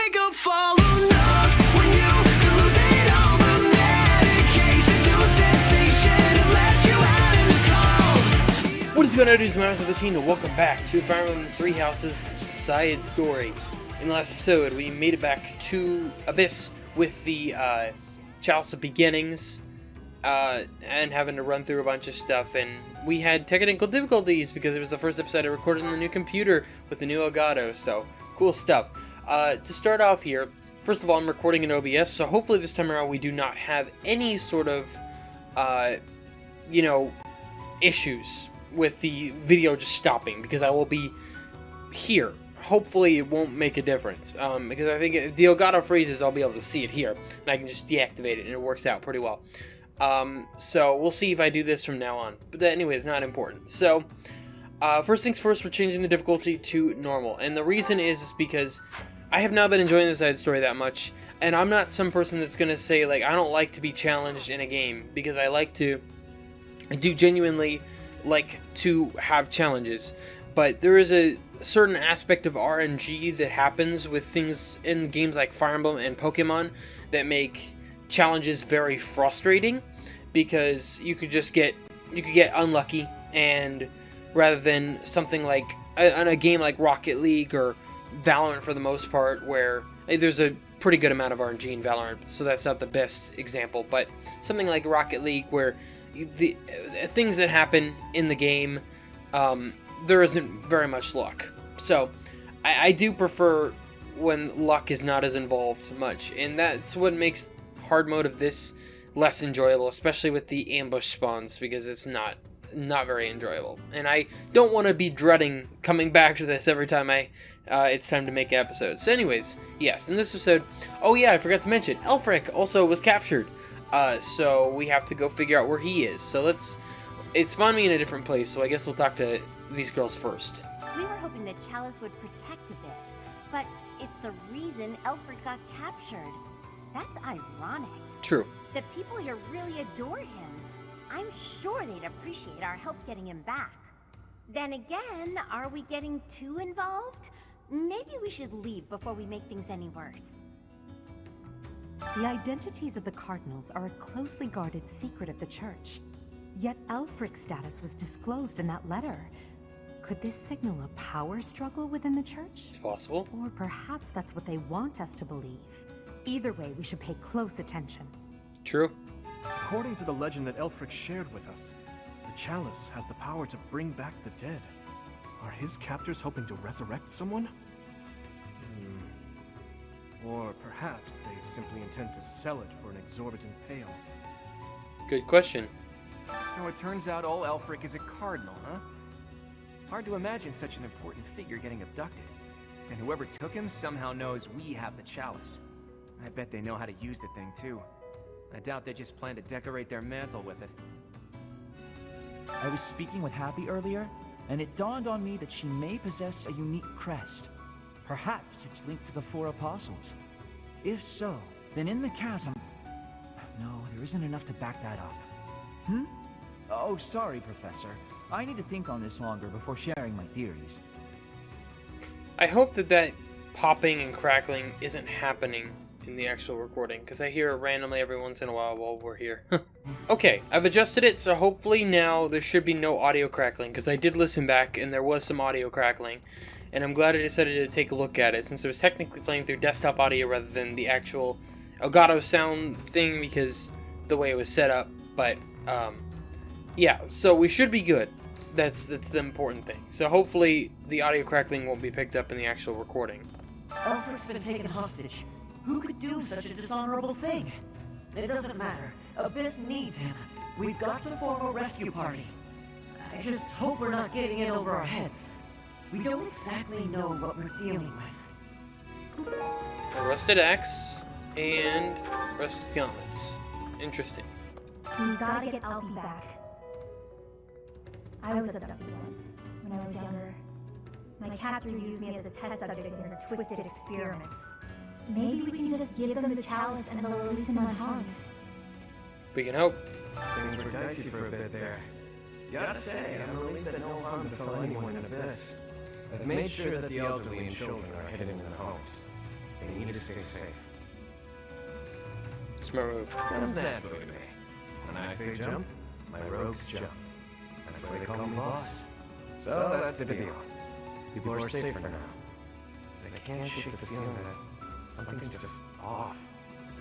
take a follow nose when you could lose it all. The medications to a sensation have left you out in the cold. What is going on, dudes? My name is 13 and welcome back to Fire Emblem Three Houses side story. In the last episode, we made it back to Abyss with the Chalice of Beginnings and having to run through a bunch of stuff, and we had technical difficulties because it was the first episode I recorded on the new computer with the new Elgato, so cool stuff. To start off here, first of all, I'm recording in OBS, so hopefully this time around we do not have any sort of, issues with the video just stopping, because I will be here. Hopefully it won't make a difference, because I think if the Elgato freezes, I'll be able to see it here, and I can just deactivate it, and it works out pretty well. So we'll see if I do this from now on, but that anyway is not important. So first things first, we're changing the difficulty to normal, and the reason is because I have not been enjoying the side story that much, and I'm not some person that's gonna say, like, I don't like to be challenged in a game, because I do genuinely like to have challenges, but there is a certain aspect of RNG that happens with things in games like Fire Emblem and Pokemon that make challenges very frustrating, because you could get unlucky, and rather than something like a game like Rocket League or Valorant for the most part, where there's a pretty good amount of RNG in Valorant, so that's not the best example, but something like Rocket League where the things that happen in the game, there isn't very much luck. So I do prefer when luck is not as involved much, and that's what makes hard mode of this less enjoyable, especially with the ambush spawns, because it's not very enjoyable, and I don't want to be dreading coming back to this every time it's time to make episodes. So anyways, yes, in this episode, oh yeah, I forgot to mention, Aelfric also was captured, so we have to go figure out where he is. So it spawned me in a different place, so I guess we'll talk to these girls first. We were hoping that Chalice would protect Abyss, but it's the reason Aelfric got captured. That's ironic. True. The people here really adore him. I'm sure they'd appreciate our help getting him back. Then again, are we getting too involved? Maybe we should leave before we make things any worse. The identities of the Cardinals are a closely guarded secret of the Church. Yet Aelfric's status was disclosed in that letter. Could this signal a power struggle within the Church? It's possible. Or perhaps that's what they want us to believe. Either way, we should pay close attention. True. According to the legend that Aelfric shared with us, the Chalice has the power to bring back the dead. Are his captors hoping to resurrect someone? Or perhaps they simply intend to sell it for an exorbitant payoff. Good question. So it turns out old Aelfric is a cardinal, huh? Hard to imagine such an important figure getting abducted. And whoever took him somehow knows we have the Chalice. I bet they know how to use the thing, too. I doubt they just plan to decorate their mantle with it. I was speaking with Happy earlier, and it dawned on me that she may possess a unique crest. Perhaps it's linked to the Four Apostles. If so, then in the chasm... No, there isn't enough to back that up. Oh, sorry, Professor. I need to think on this longer before sharing my theories. I hope that popping and crackling isn't happening in the actual recording, because I hear it randomly every once in a while we're here. Okay, I've adjusted it, so hopefully now there should be no audio crackling, because I did listen back and there was some audio crackling, and I'm glad I decided to take a look at it, since it was technically playing through desktop audio rather than the actual Elgato sound thing, because the way it was set up. But yeah, so we should be good. That's the important thing. So hopefully the audio crackling won't be picked up in the actual recording. Aelfric's been taken hostage. Who could do such a dishonorable thing? It doesn't matter. Abyss needs him. We've got to form a rescue party. I just hope we're not getting in over our heads. We don't exactly know what we're dealing with. A rusted axe and rusted gauntlets. Interesting. We gotta get Alfie back. I was abducted once, when I was younger. My captor used me as a test subject in her twisted experiments. Maybe we can just give them the chalice and they'll release him unharmed. We can hope. Things were dicey for a bit there. Gotta say, I'm relieved that no harm befell anyone in Abyss. I've made sure that the elderly and children are hidden in their homes. They need to stay safe. Smart move. Comes naturally to me. When I say jump, my rogues jump. That's why they call me boss. So that's the deal. People are safe for now. But I can't shake the feeling that something's just off.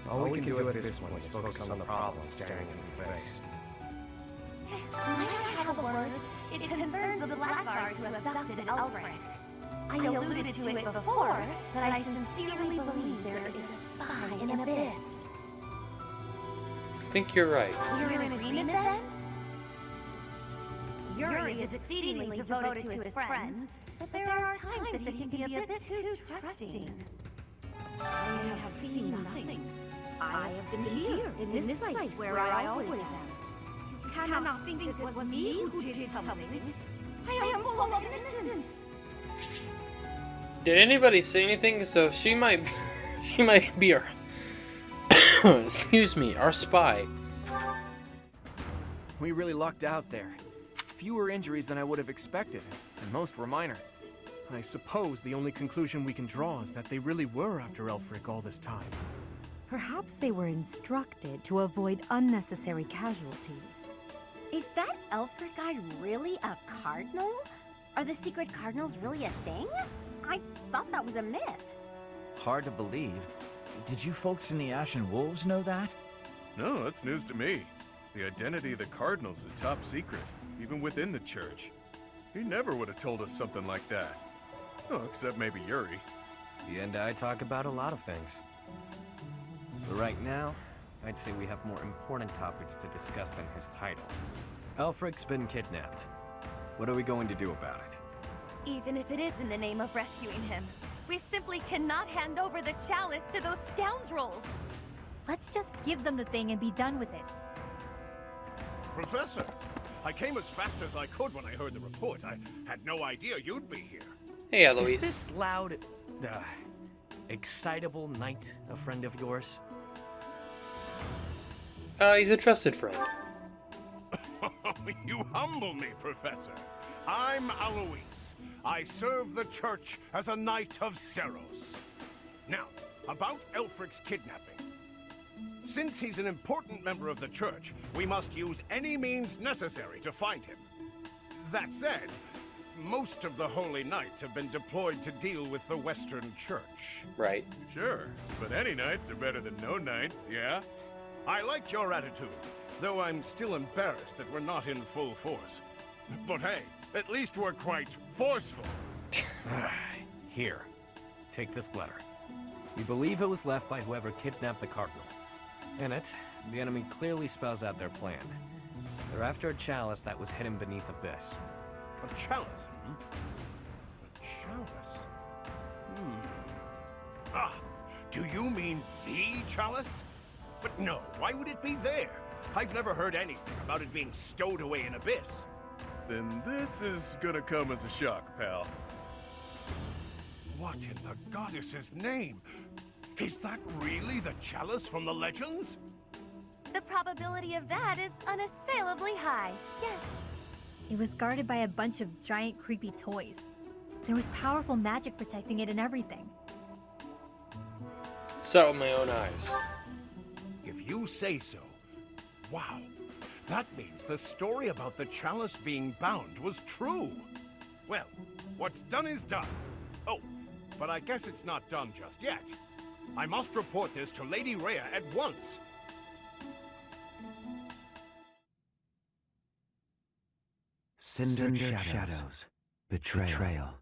All we can do at this point is focus on the problem staring us in the face. Might I have a word? It concerns the blackguards who abducted Aelfric. I alluded to it before, but I sincerely believe there is a spy in Abyss. I think you're right. You're in agreement then? Yuri is exceedingly devoted to his friends, but there are times that he can be a bit too trusting. I have seen nothing. I have been here, in this place where I always am. You cannot think it was me who did something. I am full of innocence. Did anybody say anything? So she might be our excuse me, our spy. We really lucked out there. Fewer injuries than I would have expected, and most were minor. I suppose the only conclusion we can draw is that they really were after Aelfric all this time. Perhaps they were instructed to avoid unnecessary casualties. Is that Aelfric guy really a cardinal? Are the secret cardinals really a thing? I thought that was a myth. Hard to believe. Did you folks in the Ashen Wolves know that? No, that's news to me. The identity of the Cardinals is top secret, even within the church. He never would have told us something like that. Oh, except maybe Yuri. He and I talk about a lot of things. But right now, I'd say we have more important topics to discuss than his title. Aelfric's been kidnapped. What are we going to do about it? Even if it is in the name of rescuing him, we simply cannot hand over the chalice to those scoundrels. Let's just give them the thing and be done with it. Professor, I came as fast as I could when I heard the report. I had no idea you'd be here. Hey, Eloise. Is this loud, excitable knight a friend of yours? He's a trusted friend. You humble me, Professor. I'm Alois. I serve the church as a knight of Seros. Now, about Aelfric's kidnapping. Since he's an important member of the church, we must use any means necessary to find him. That said, most of the Holy Knights have been deployed to deal with the Western Church. Right. Sure, but any knights are better than no knights, yeah? I liked your attitude, though I'm still embarrassed that we're not in full force. But hey, at least we're quite forceful. Here, take this letter. We believe it was left by whoever kidnapped the Cardinal. In it, the enemy clearly spells out their plan. They're after a chalice that was hidden beneath Abyss. A chalice, hmm? A chalice? Ah, do you mean the chalice? But no, why would it be there? I've never heard anything about it being stowed away in Abyss. Then this is gonna come as a shock, pal. What in the goddess's name? Is that really the chalice from the legends? The probability of that is unassailably high, yes. It was guarded by a bunch of giant creepy toys. There was powerful magic protecting it and everything. Saw it with my own eyes. If you say so. Wow. That means the story about the chalice being bound was true. Well, what's done is done. Oh, but I guess it's not done just yet. I must report this to Lady Rhea at once. Cinder Shadows. Betrayal.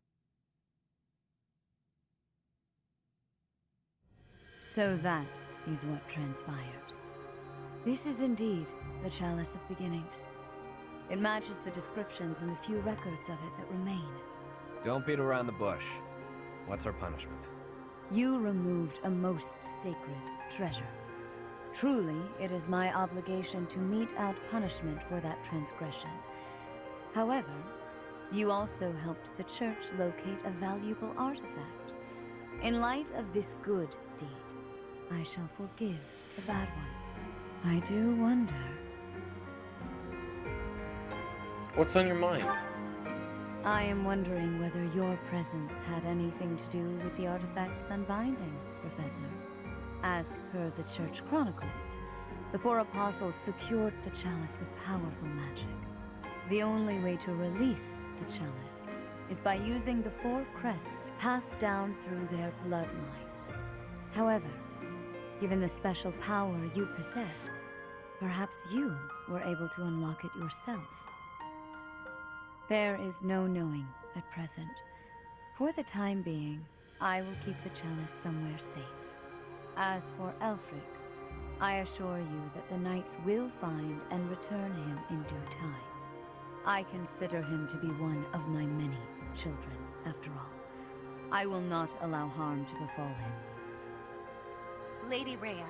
So that is what transpired. This is indeed the Chalice of Beginnings. It matches the descriptions and the few records of it that remain. Don't beat around the bush. What's our punishment? You removed a most sacred treasure. Truly, it is my obligation to mete out punishment for that transgression. However, you also helped the church locate a valuable artifact. In light of this good deed, I shall forgive the bad one. I do wonder... What's on your mind? I am wondering whether your presence had anything to do with the artifact's unbinding. Professor. As per the Church Chronicles, the four apostles secured the chalice with powerful magic. The only way to release the chalice is by using the four crests passed down through their bloodlines. However, given the special power you possess, perhaps you were able to unlock it yourself. There is no knowing at present. For the time being, I will keep the chalice somewhere safe. As for Aelfric, I assure you that the knights will find and return him in due time. I consider him to be one of my many children, after all. I will not allow harm to befall him. Lady Rhea,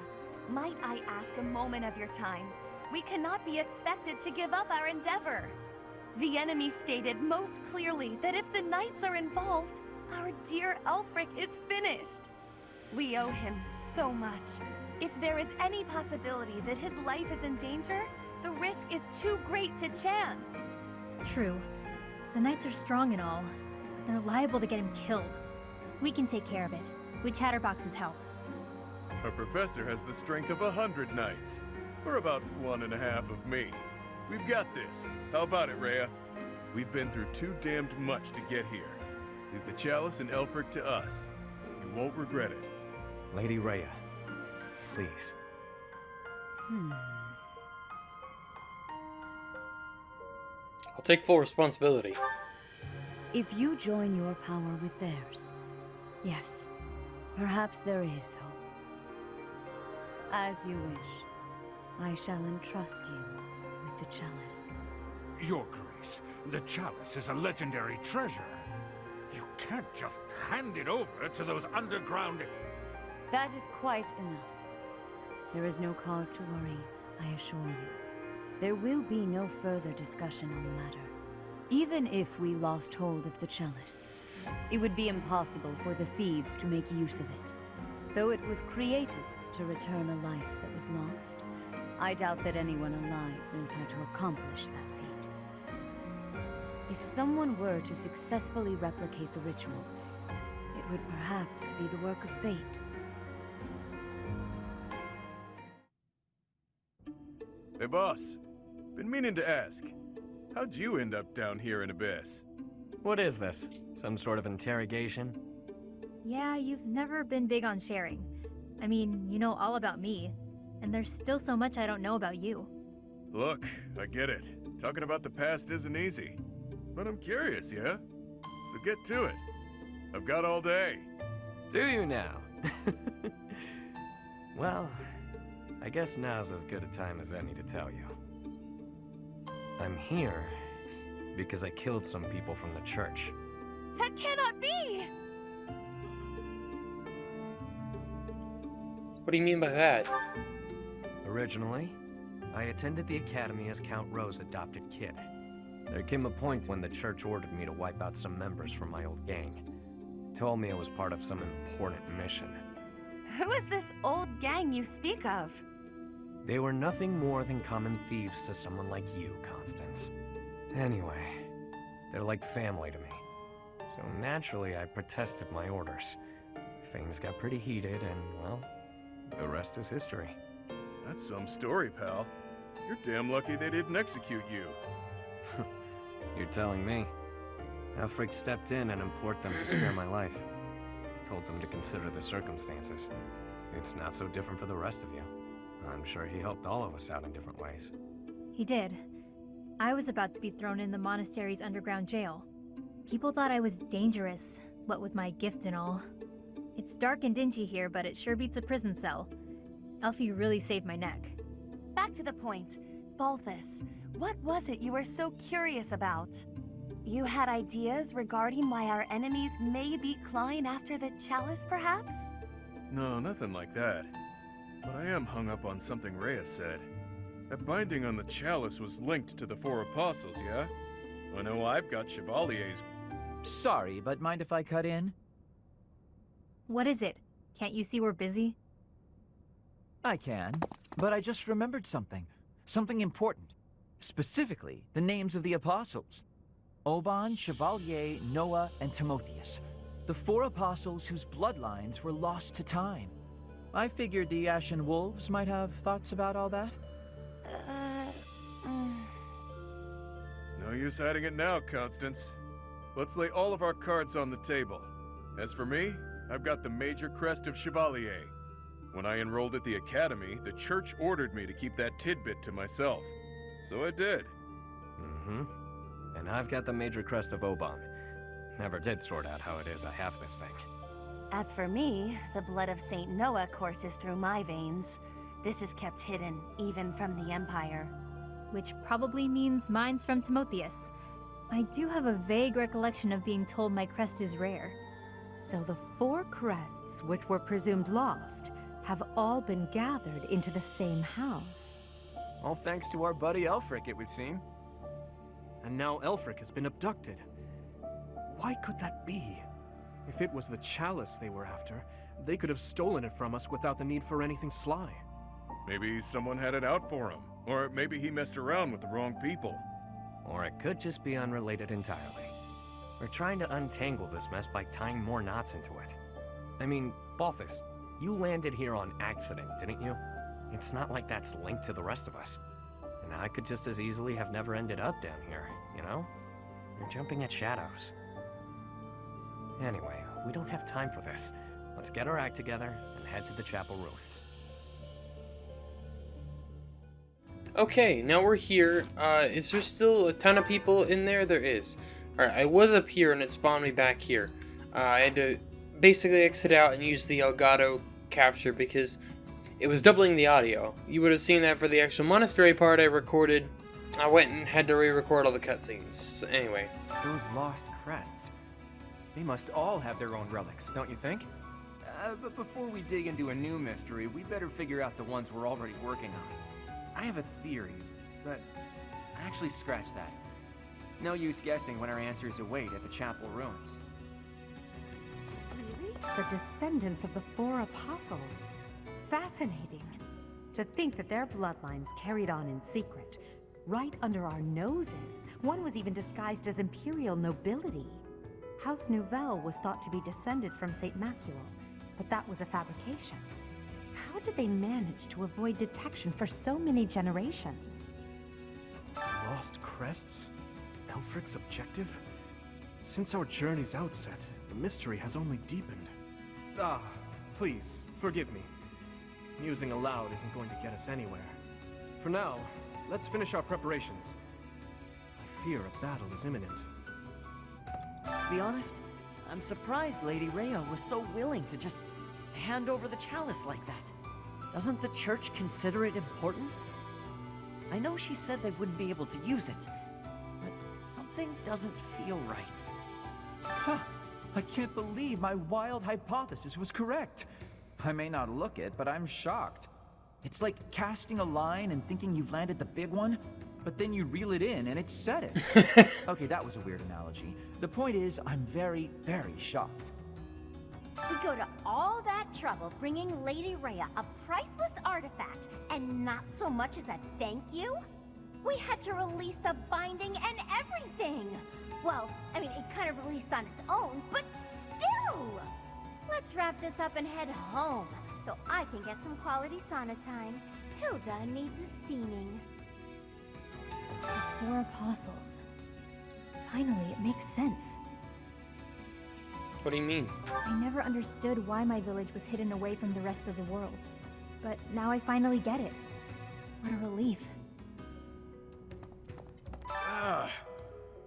might I ask a moment of your time? We cannot be expected to give up our endeavor. The enemy stated most clearly that if the knights are involved, our dear Aelfric is finished. We owe him so much. If there is any possibility that his life is in danger, the risk is too great to chance. True. The knights are strong and all, but they're liable to get him killed. We can take care of it, with Chatterbox's help. Our professor has the strength of 100 knights, or about 1.5 of me. We've got this. How about it, Rhea? We've been through too damned much to get here. Leave the chalice and Aelfric to us. You won't regret it. Lady Rhea, please. I'll take full responsibility. If you join your power with theirs, yes, perhaps there is hope. As you wish, I shall entrust you with the chalice. Your Grace, the chalice is a legendary treasure. You can't just hand it over to those underground... That is quite enough. There is no cause to worry, I assure you. There will be no further discussion on the matter. Even if we lost hold of the chalice, it would be impossible for the thieves to make use of it. Though it was created to return a life that was lost, I doubt that anyone alive knows how to accomplish that feat. If someone were to successfully replicate the ritual, it would perhaps be the work of fate. Hey, boss. Been meaning to ask. How'd you end up down here in Abyss? What is this? Some sort of interrogation? Yeah, you've never been big on sharing. I mean, you know all about me, and there's still so much I don't know about you. Look, I get it. Talking about the past isn't easy. But I'm curious, yeah? So get to it. I've got all day. Do you now? Well, I guess now's as good a time as any to tell you. I'm here because I killed some people from the church. That cannot be! What do you mean by that? Originally, I attended the academy as Count Rowe's adopted kid. There came a point when the church ordered me to wipe out some members from my old gang. Told me it was part of some important mission. Who is this old gang you speak of? They were nothing more than common thieves to someone like you, Constance. Anyway, they're like family to me. So naturally, I protested my orders. Things got pretty heated and, well, the rest is history. That's some story, pal. You're damn lucky they didn't execute you. You're telling me. Aelfric stepped in and implored them to spare my life. Told them to consider the circumstances. It's not so different for the rest of you. I'm sure he helped all of us out in different ways. He did. I was about to be thrown in the monastery's underground jail. People thought I was dangerous, what with my gift and all. It's dark and dingy here, but it sure beats a prison cell. Elfie really saved my neck. Back to the point. Balthus, what was it you were so curious about? You had ideas regarding why our enemies may be clawing after the chalice, perhaps? No, nothing like that. But I am hung up on something Rhea said. That binding on the chalice was linked to the four apostles, yeah? I know I've got Chevalier's... Sorry, but mind if I cut in? What is it? Can't you see we're busy? I can, but I just remembered something. Something important. Specifically, the names of the apostles. Oban, Chevalier, Noah, and Timotheus. The 4 apostles whose bloodlines were lost to time. I figured the Ashen Wolves might have thoughts about all that. No use hiding it now, Constance. Let's lay all of our cards on the table. As for me, I've got the Major Crest of Chevalier. When I enrolled at the Academy, the church ordered me to keep that tidbit to myself. So I did. And I've got the Major Crest of Oban. Never did sort out how it is I have this thing. As for me, the blood of Saint Noah courses through my veins. This is kept hidden, even from the Empire. Which probably means mine's from Timotheus. I do have a vague recollection of being told my crest is rare. So the 4 crests, which were presumed lost, have all been gathered into the same house. All thanks to our buddy Aelfric, it would seem. And now Aelfric has been abducted. Why could that be? If it was the chalice they were after, they could have stolen it from us without the need for anything sly. Maybe someone had it out for him. Or maybe he messed around with the wrong people. Or it could just be unrelated entirely. We're trying to untangle this mess by tying more knots into it. I mean, Balthus, you landed here on accident, didn't you? It's not like that's linked to the rest of us. And I could just as easily have never ended up down here, you know? You're jumping at shadows. Anyway, we don't have time for this. Let's get our act together and head to the chapel ruins. Okay, now we're here. Is there still a ton of people in there? There is. Alright, I was up here and it spawned me back here. I had to basically exit out and use the Elgato capture because it was doubling the audio. You would have seen that for the actual monastery part I recorded. I went and had to re-record all the cutscenes. So anyway. Those lost crests. They must all have their own relics, don't you think? But before we dig into a new mystery, we better figure out the ones we're already working on. I have a theory, but actually scratch that. No use guessing when our answers await at the chapel ruins. The descendants of the 4 apostles. Fascinating. To think that their bloodlines carried on in secret, right under our noses. One was even disguised as imperial nobility. House Nouvelle was thought to be descended from Saint Macule, but that was a fabrication. How did they manage to avoid detection for so many generations? Lost crests? Aelfric's objective? Since our journey's outset, the mystery has only deepened. Please, forgive me. Musing aloud isn't going to get us anywhere. For now, let's finish our preparations. I fear a battle is imminent. To be honest, I'm surprised Lady Rhea was so willing to just hand over the chalice like that. Doesn't the church consider it important? I know she said they wouldn't be able to use it, but something doesn't feel right. Huh. I can't believe my wild hypothesis was correct. I may not look it, but I'm shocked. It's like casting a line and thinking you've landed the big one, but then you reel it in and it said it. Okay, that was a weird analogy. The point is, I'm very, very shocked. We go to all that trouble bringing Lady Rhea a priceless artifact, and not so much as a thank you? We had to release the binding and everything! Well, I mean, it kind of released on its own, but still! Let's wrap this up and head home, so I can get some quality sauna time. Hilda needs a steaming. The 4 apostles. Finally, it makes sense. What do you mean? I never understood why my village was hidden away from the rest of the world. But now I finally get it. What a relief.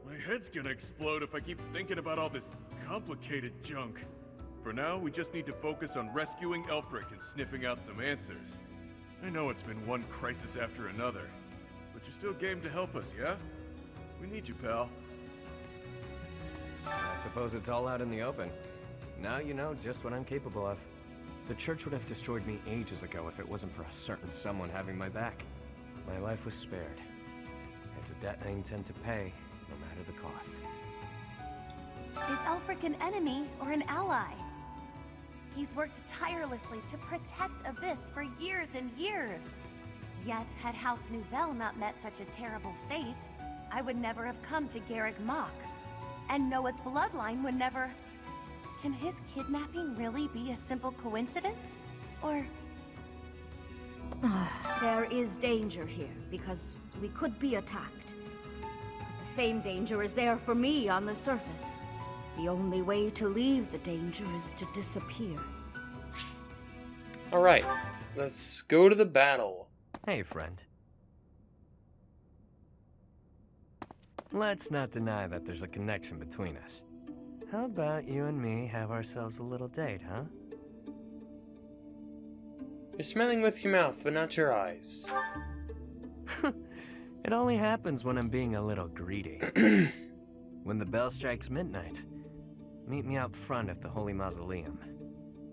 My head's gonna explode if I keep thinking about all this complicated junk. For now, we just need to focus on rescuing Aelfric and sniffing out some answers. I know it's been one crisis after another, but you're still game to help us, yeah? We need you, pal. I suppose it's all out in the open. Now you know just what I'm capable of. The church would have destroyed me ages ago if it wasn't for a certain someone having my back. My life was spared. It's a debt I intend to pay, no matter the cost. Is Aelfric an enemy or an ally? He's worked tirelessly to protect Abyss for years and years. Yet, had House Nouvelle not met such a terrible fate, I would never have come to Garreg Mach. And Noah's bloodline would never... Can his kidnapping really be a simple coincidence? Or... There is danger here, because we could be attacked. But the same danger is there for me on the surface. The only way to leave the danger is to disappear. Alright, let's go to the battle. Hey, friend. Let's not deny that there's a connection between us. How about you and me have ourselves a little date, huh? You're smiling with your mouth, but not your eyes. It only happens when I'm being a little greedy. When the bell strikes midnight, meet me out front of the Holy Mausoleum.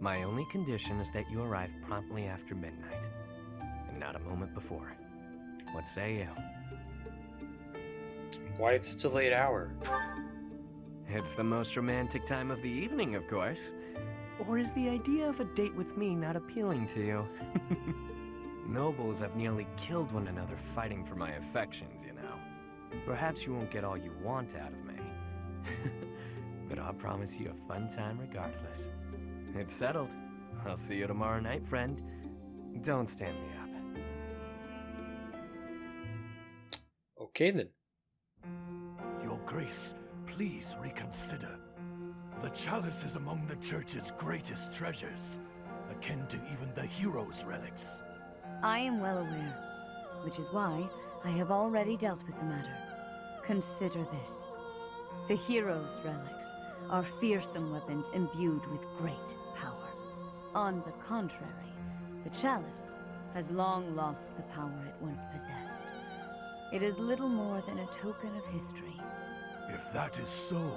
My only condition is that you arrive promptly after midnight, and not a moment before. What say you? Why it's such a late hour? It's the most romantic time of the evening, of course. Or is the idea of a date with me not appealing to you? Nobles have nearly killed one another fighting for my affections, you know. Perhaps you won't get all you want out of me. But I'll promise you a fun time regardless. It's settled. I'll see you tomorrow night, friend. Don't stand me up. Okay then. Your Grace, please reconsider. The chalice is among the Church's greatest treasures, akin to even the hero's relics. I am well aware, which is why I have already dealt with the matter. Consider this. The hero's relics are fearsome weapons imbued with great power. On the contrary, the chalice has long lost the power it once possessed. It is little more than a token of history. If that is so,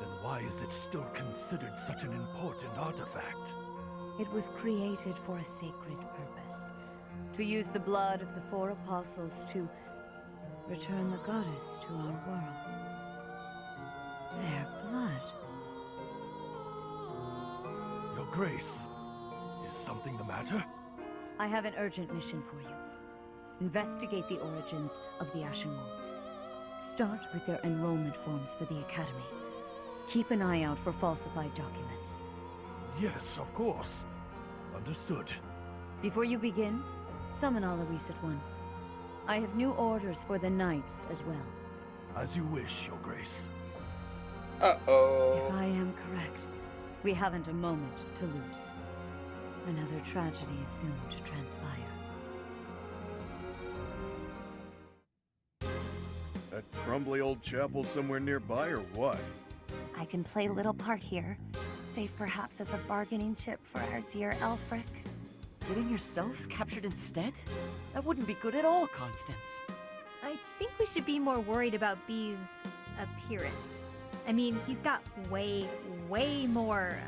then why is it still considered such an important artifact? It was created for a sacred purpose. To use the blood of the 4 apostles to return the goddess to our world. Their blood. Your Grace, is something the matter? I have an urgent mission for you. Investigate the origins of the Ashen Wolves. Start with their enrollment forms for the Academy. Keep an eye out for falsified documents. Yes, of course. Understood. Before you begin, summon Alois at once. I have new orders for the Knights as well. As you wish, Your Grace. Uh-oh. If I am correct, we haven't a moment to lose. Another tragedy is soon to transpire. That crumbly old chapel somewhere nearby, or what? I can play a little part here, save perhaps as a bargaining chip for our dear Aelfric. Getting yourself captured instead? That wouldn't be good at all, Constance. I think we should be more worried about B's appearance. I mean, he's got way more,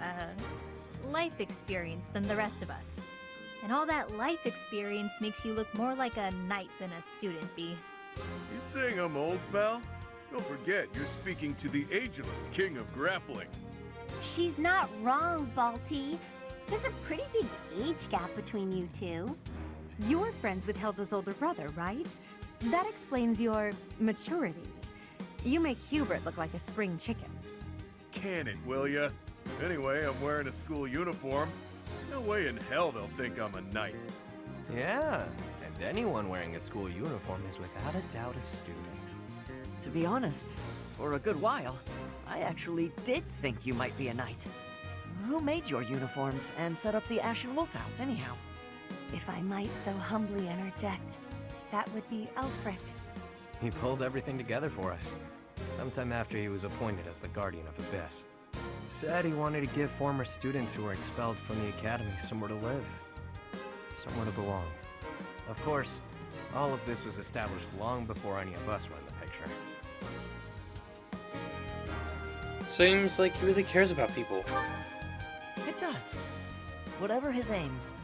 life experience than the rest of us. And all that life experience makes you look more like a knight than a student, B. You saying I'm old, pal? Don't forget, you're speaking to the ageless king of grappling. She's not wrong, Balti. There's a pretty big age gap between you two. You're friends with Hilda's older brother, right? That explains your maturity. You make Hubert look like a spring chicken. Can it, will ya? Anyway, I'm wearing a school uniform. No way in hell they'll think I'm a knight. Yeah, and anyone wearing a school uniform is without a doubt a student. To be honest, for a good while, I actually did think you might be a knight. Who made your uniforms and set up the Ashen Wolf House, anyhow? If I might so humbly interject, that would be Aelfric. He pulled everything together for us, sometime after he was appointed as the Guardian of Abyss. Said he wanted to give former students who were expelled from the Academy somewhere to live, somewhere to belong. Of course, all of this was established long before any of us were in the picture. Seems like he really cares about people. It does. Whatever his aims,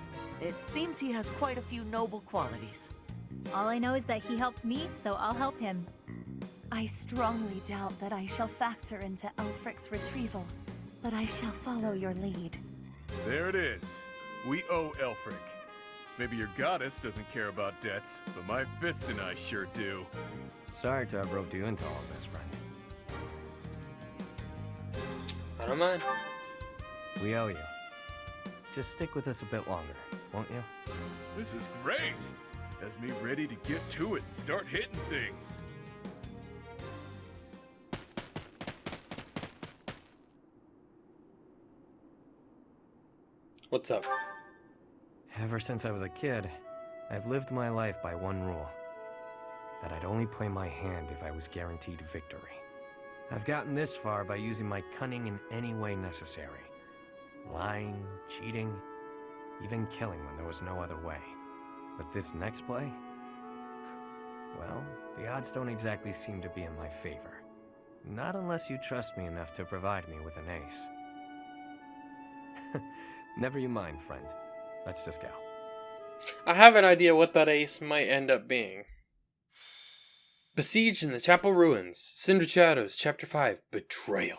it seems he has quite a few noble qualities. All I know is that he helped me, so I'll help him. I strongly doubt that I shall factor into Aelfric's retrieval, but I shall follow your lead. There it is. We owe Aelfric. Maybe your goddess doesn't care about debts, but my fists and I sure do. Sorry to have roped you into all of this, friend. I don't mind. We owe you. Just stick with us a bit longer, won't you? This is great! Has me ready to get to it and start hitting things. What's up? Ever since I was a kid, I've lived my life by one rule. That I'd only play my hand if I was guaranteed victory. I've gotten this far by using my cunning in any way necessary. Lying, cheating, even killing when there was no other way. But this next play? Well, the odds don't exactly seem to be in my favor. Not unless you trust me enough to provide me with an ace. Never you mind, friend. Let's just go. I have an idea what that ace might end up being. Besieged in the Chapel Ruins. Cinder Shadows, Chapter 5, Betrayal.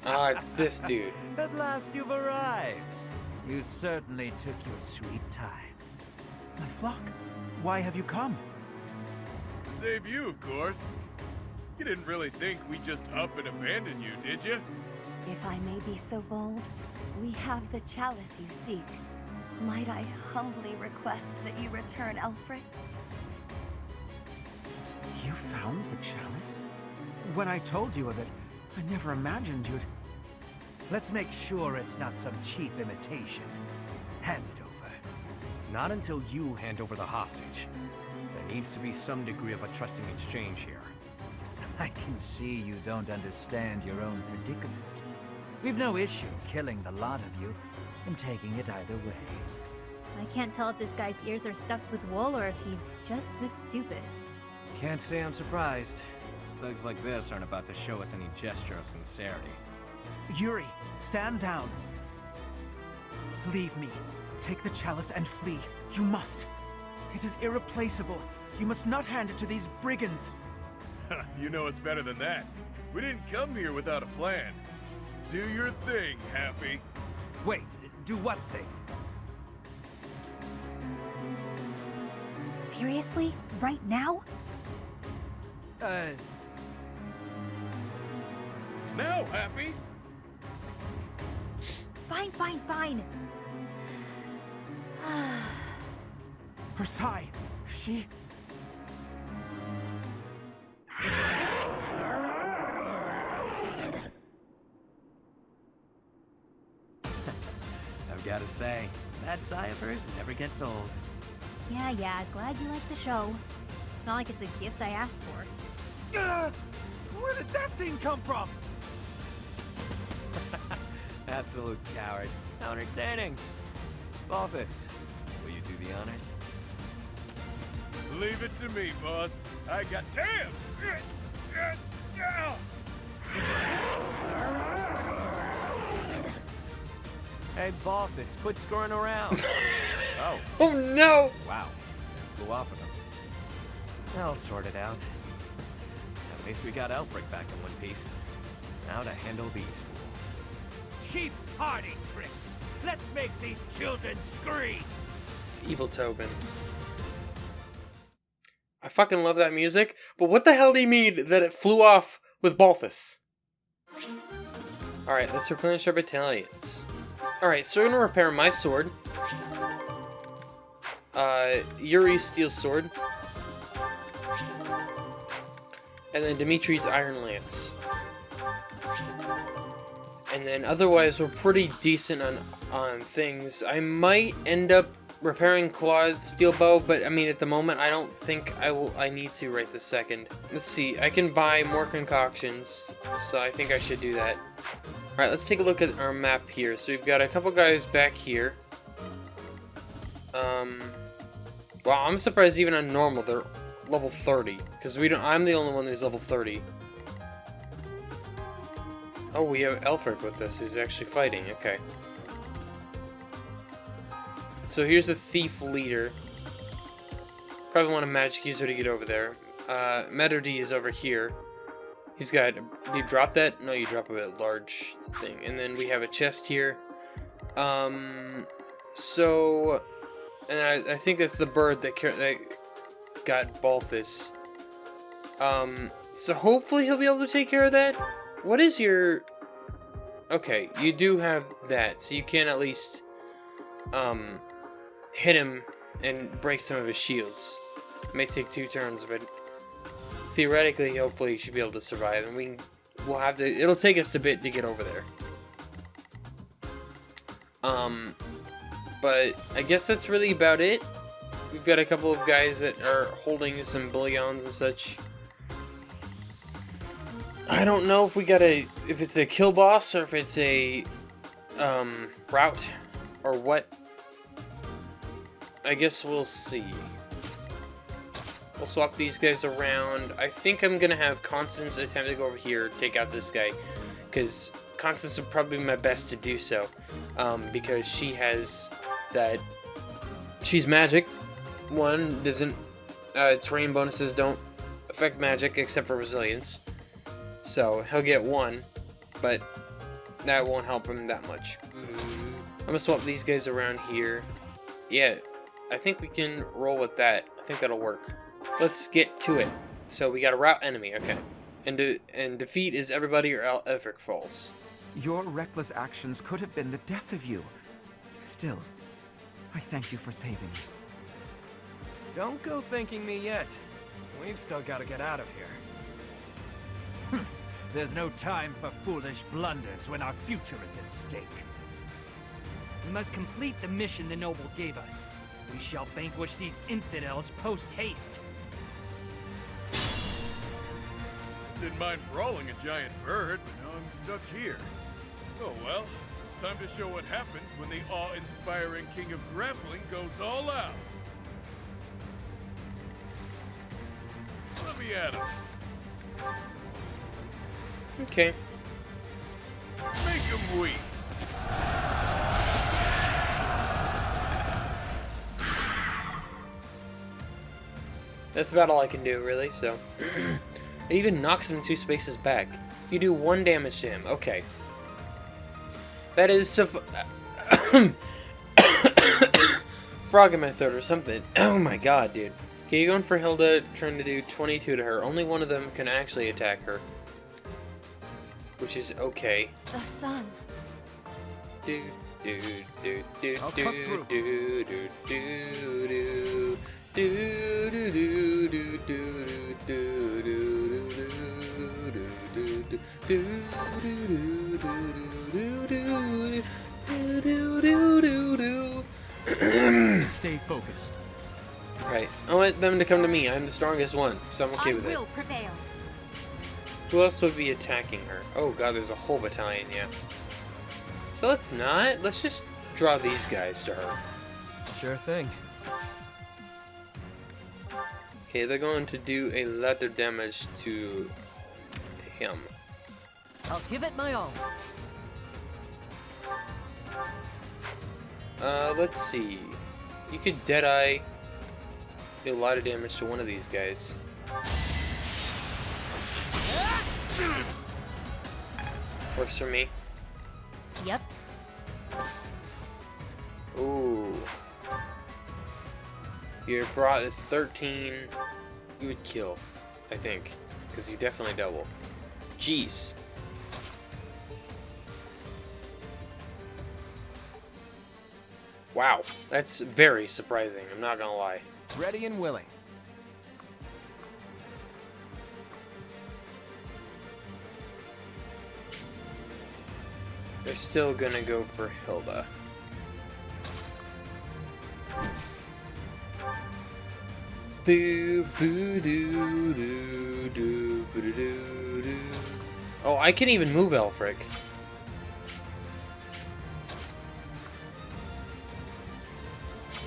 Ah, it's this dude. At last you've arrived. You certainly took your sweet time. My flock, why have you come? Save you, of course. You didn't really think we'd just up and abandon you, did you? If I may be so bold, we have the chalice you seek. Might I humbly request that you return Aelfric? You found the chalice? When I told you of it, I never imagined you'd... Let's make sure it's not some cheap imitation. Hand it over. Not until you hand over the hostage. There needs to be some degree of a trusting exchange here. I can see you don't understand your own predicament. We've no issue killing the lot of you and taking it either way. I can't tell if this guy's ears are stuffed with wool or if he's just this stupid. Can't say I'm surprised. Thugs like this aren't about to show us any gesture of sincerity. Yuri, stand down. Leave me. Take the chalice and flee. You must. It is irreplaceable. You must not hand it to these brigands. You know us better than that. We didn't come here without a plan. Do your thing, Happy. Wait, do what thing? Seriously? Right now? Now, Happy! Fine, fine, fine. Her sigh. She... I've got to say, that sigh of hers never gets old. Yeah, glad you like the show. It's not like it's a gift I asked for. Where did that thing come from? Absolute cowards. How entertaining. Balthus, will you do the honors? Leave it to me, boss. I got... Damn! Hey, Balthus, quit screwing around. Oh. Oh no! Wow. Flew off of him. I'll sort it out. At least we got Aelfric back in one piece. Now to handle these fools. Cheap party tricks. Let's make these children scream. It's Evil Tobin. I fucking love that music, but what the hell do you mean that it flew off with Balthus? Alright, let's replenish our battalions. Alright, so we're gonna repair my sword. Yuri's steel sword. And then Dimitri's iron lance. And then otherwise we're pretty decent on things. I might end up repairing Claude's steel bow, but I mean at the moment I don't think I need to right this second. Let's see, I can buy more concoctions, so I think I should do that. Alright, let's take a look at our map here. So we've got a couple guys back here. Wow, I'm surprised even on normal they're level 30. Because I'm the only one who's level 30. Oh, we have Aelfric with us who's actually fighting, okay. So here's a thief leader. Probably want a magic user to get over there. Metody is over here. He's got... Do you drop that? No, you drop a large thing. And then we have a chest here. So... And I think that's the bird that got Balthus. So hopefully he'll be able to take care of that. What is your... Okay, you do have that, so you can at least hit him and break some of his shields. It may take 2 turns, but theoretically, hopefully, he should be able to survive, and we'll have to. It'll take us a bit to get over there. But I guess that's really about it. We've got a couple of guys that are holding some bullions and such. I don't know if if it's a kill boss or if it's a route or what. I guess we'll see. We'll swap these guys around. I think I'm gonna have Constance attempt to go over here, take out this guy, because Constance would probably be my best to do so, because she has that. She's magic. One doesn't. Terrain bonuses don't affect magic except for resilience. So he'll get 1, but that won't help him that much. I'm gonna swap these guys around here. Yeah, I think we can roll with that. I think that'll work. Let's get to it. So we got a route enemy, okay. And defeat is everybody or Aelfric falls. Your reckless actions could have been the death of you. Still, I thank you for saving me. Don't go thanking me yet. We've still got to get out of here. There's no time for foolish blunders when our future is at stake. We must complete the mission the noble gave us. We shall vanquish these infidels post-haste. Didn't mind brawling a giant bird, but now I'm stuck here. Oh well, time to show what happens when the awe-inspiring king of grappling goes all out. Let me at him. Okay. Make him weep. That's about all I can do, really, so... It even knocks him 2 spaces back. You do 1 damage to him. Okay. That is... Frog in my throat or something. Oh my god, dude. Okay, you're going for Hilda, trying to do 22 to her. Only one of them can actually attack her. Which is okay. The sun. Do do do do I'll do cut through. do do do do do do do do do do. Stay focused. Right. I want them to come to me. I'm the strongest one, so I'm okay with it. I will prevail. Who else would be attacking her? Oh god, there's a whole battalion, yeah. So let's not. Let's just draw these guys to her. Sure thing. Okay, they're going to do a lot of damage to him. I'll give it my all. Let's see. You could Deadeye. Do a lot of damage to one of these guys. Works for me. Yep. Ooh. Your brought is 13. You would kill, I think. Because you definitely double. Jeez. Wow. That's very surprising. I'm not gonna lie. Ready and willing. They're still gonna go for Hilda. Boo boo doo doo doo boo doo doo doo. Oh, I can even move Aelfric.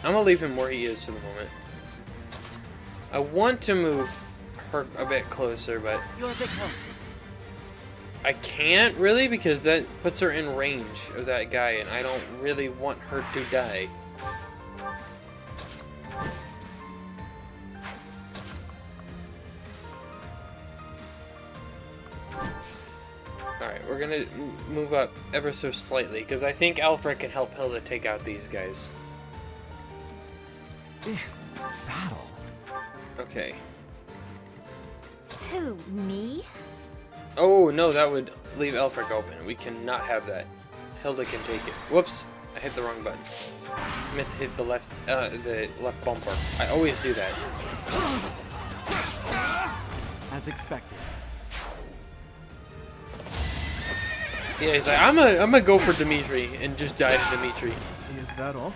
I'm gonna leave him where he is for the moment. I want to move her a bit closer, but You're a big help. I can't really because that puts her in range of that guy, and I don't really want her to die. Alright, we're gonna move up ever so slightly, because I think Aelfric can help Hilda take out these guys. Battle. Okay. Who, me? Oh, no, that would leave Aelfric open. We cannot have that. Hilda can take it. Whoops, I hit the wrong button. I meant to hit the left bumper. I always do that. As expected. Yeah, he's like, I'm gonna go for Dimitri and just die to Dimitri. Is that all?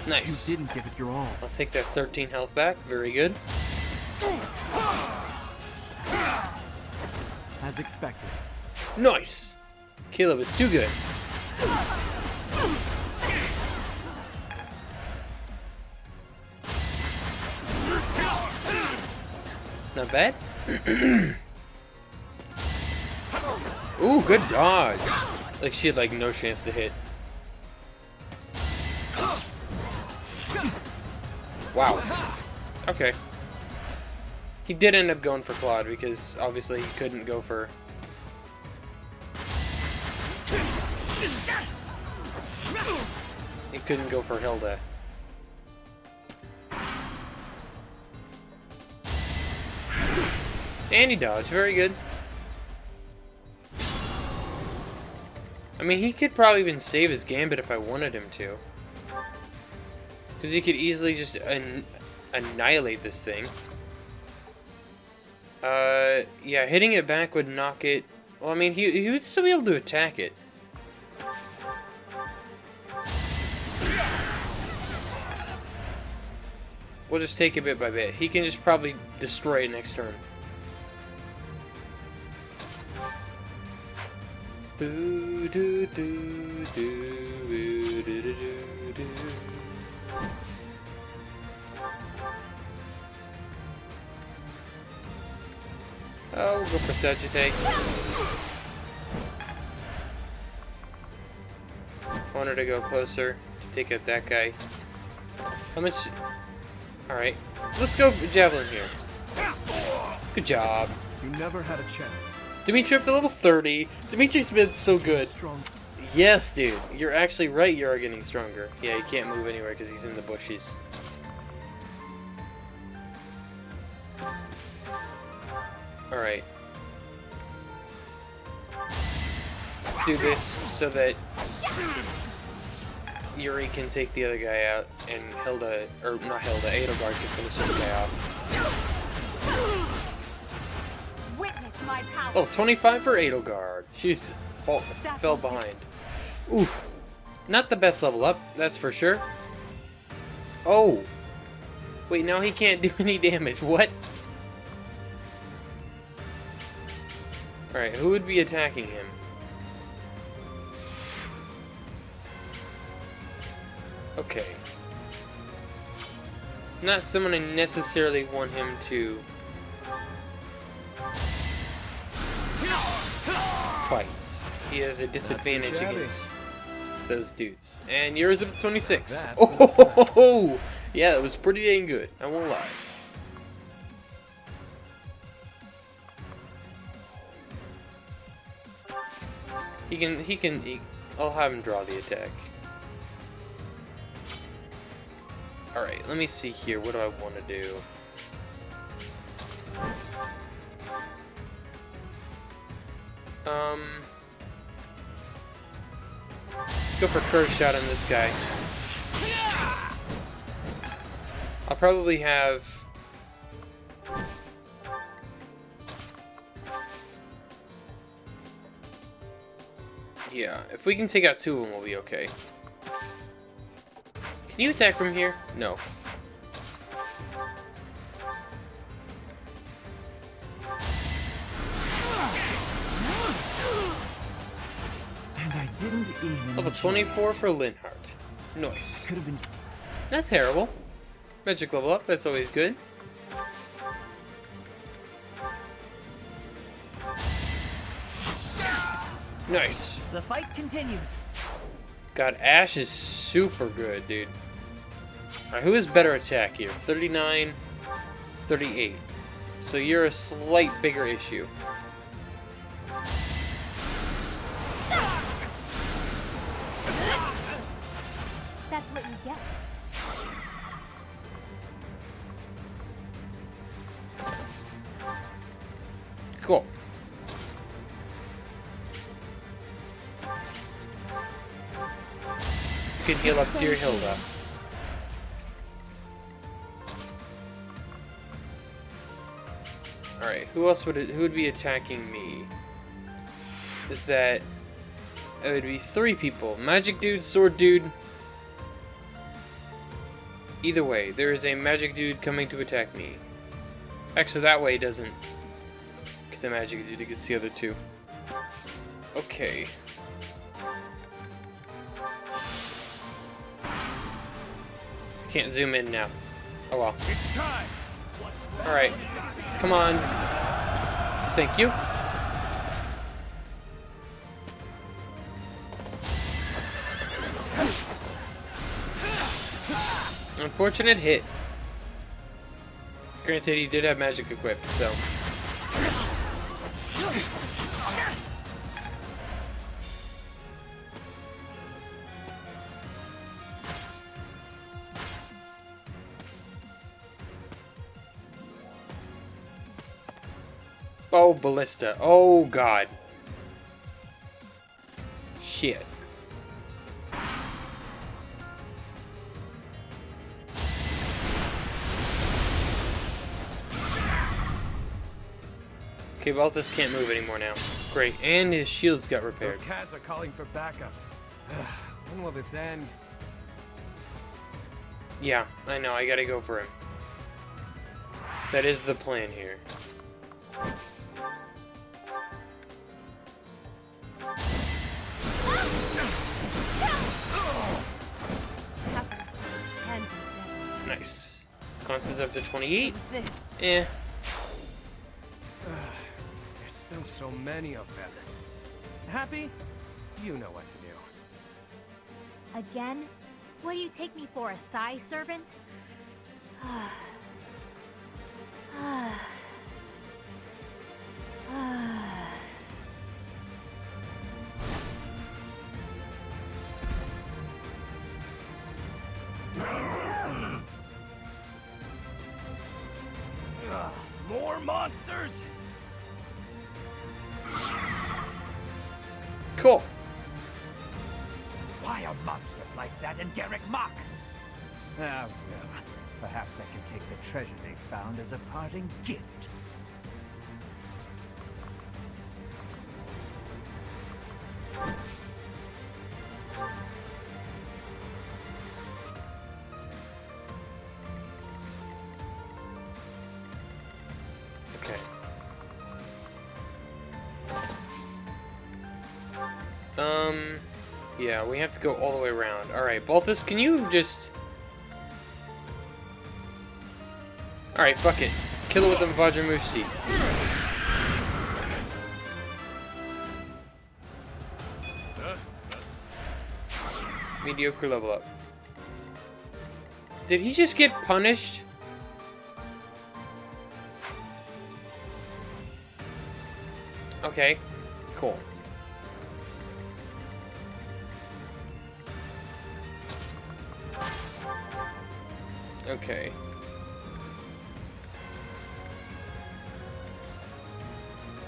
Nice. You didn't give it your all. I'll take that 13 health back. Very good. As expected. Nice. Caleb is too good. Not bad. Ooh, good dodge. Like she had like no chance to hit. Wow. Okay. He did end up going for Claude because obviously he couldn't go for... He couldn't go for Hilda. And he dodged. Very good. I mean, he could probably even save his gambit if I wanted him to. Because he could easily just annihilate this thing. Yeah, hitting it back would knock it... Well, I mean, he would still be able to attack it. We'll just take it bit by bit. He can just probably destroy it next turn. Boo doo doo doo boo doo doo doo doo. Oh, we'll go for Sagittarius. I wanted to go closer to take out that guy. How much? Alright. Let's go for Javelin here. Good job. You never had a chance. Dimitri up to level 30. Dimitri's been so good. Strong. Yes, dude. You're actually right. You are getting stronger. Yeah, he can't move anywhere because he's in the bushes. Alright. Do this so that Yuri can take the other guy out and Hilda, or not Hilda, Edelgard can finish this guy off. Witness my power. Oh, 25 for Edelgard. She's fell behind. Oof. Not the best level up, that's for sure. Oh. Wait, now he can't do any damage. What? Alright, who would be attacking him? Okay. Not someone I necessarily want him to fight. He has a disadvantage against those dudes. And yours up to 26. Oh, yeah, that was pretty dang good. I won't lie. I'll have him draw the attack. Alright, let me see here. What do I want to do? Let's go for curve shot on this guy. I'll probably have... Yeah, if we can take out two of them, we'll be okay. Can you attack from here? No. And I didn't even... Level 24 for Linhardt. Nice. Could have been... Not terrible. Magic level up, that's always good. Nice. The fight continues. God, Ash is super good, dude. Alright, who has better attack here? 39, 38. So you're a slight bigger issue. That's what you get. Cool. Could heal up Dear Hilda. Alright, who would be attacking me? Is that it would be 3 people. Magic dude, sword dude. Either way, there is a magic dude coming to attack me. Actually, that way it doesn't get the magic dude, it gets the other 2. Okay. Can't zoom in now. Oh well. It's time. Alright. Come on. Thank you. Unfortunate hit. Granted, he did have magic equipped, so. Oh, ballista. Oh, God. Shit. Okay, Balthus can't move anymore now. Great, and his shields got repaired. Those cats are calling for backup. When will this end? Yeah, I know, I gotta go for him. That is the plan here. Nice. Constance up to 28. Eh. There's still so many of them. Happy? You know what to do. Again? What do you take me for, a Psy servant? More monsters? Cool. Why are monsters like that in Garrick Mach? Ah, well, perhaps I can take the treasure they found as a parting gift. Yeah, we have to go all the way around. Alright, Balthus, can you just... Alright, fuck it. Kill it with the Vajramushti. Mediocre level up. Did he just get punished? Okay, cool. Okay.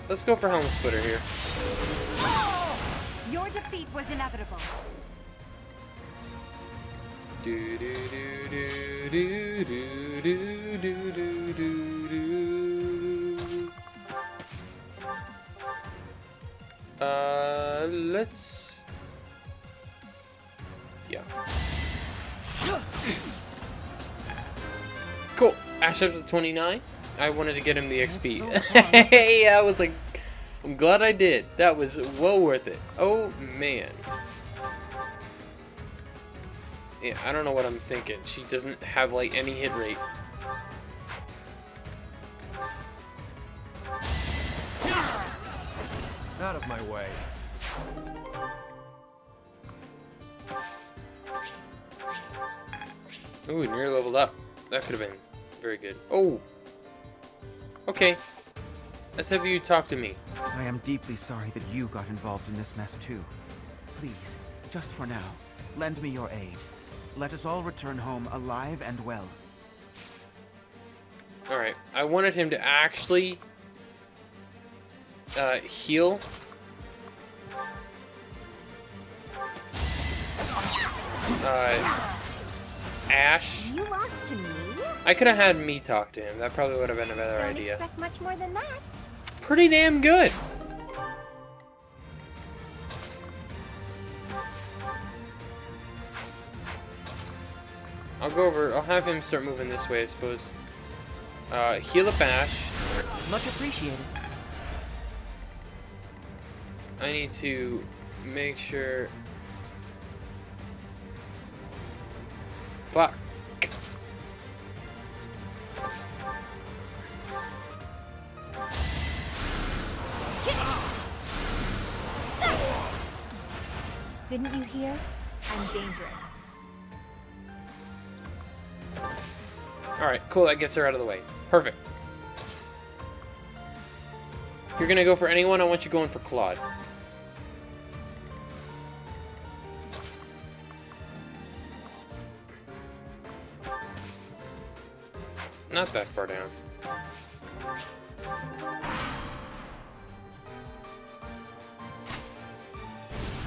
Let's go for Helm Splitter here. Your defeat was inevitable. Do do do do do do do do do do. Let's. Yeah. Cool. Ash up to 29. I wanted to get him the XP. So hey, I was like, I'm glad I did. That was well worth it. Oh man. Yeah, I don't know what I'm thinking. She doesn't have like any hit rate. Out of my way. Ooh, near leveled up. That could have been very good. Oh! Okay. Let's have you talk to me. I am deeply sorry that you got involved in this mess too. Please, just for now, lend me your aid. Let us all return home alive and well. Alright, I wanted him to actually heal. Ash. You lost to me? I could have had me talk to him. That probably would have been a better Don't idea. expect much more than that. Pretty damn good. I'll go over. I'll have him start moving this way, I suppose. Heal up Ash. Much appreciated. I need to make sure. Fuck. Didn't you hear? I'm dangerous. Alright, cool. That gets her out of the way. Perfect. If you're gonna go for anyone, I want you going for Claude. Not that far down.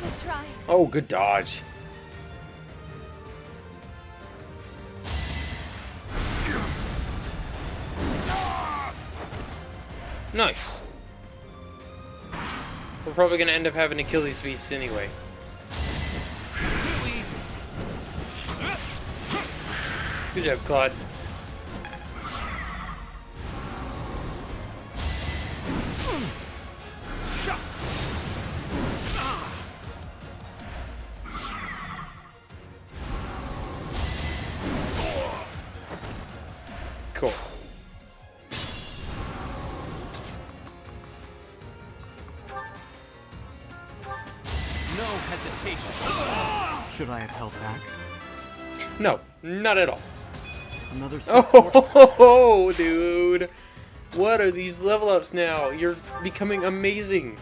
Good try. Oh, good dodge. Nice. We're probably gonna end up having to kill these beasts anyway. Too easy. Good job, Claude. Cool. No hesitation. Should I have held back? No, not at all. Another Oh, dude. What are these level ups now? You're becoming amazing.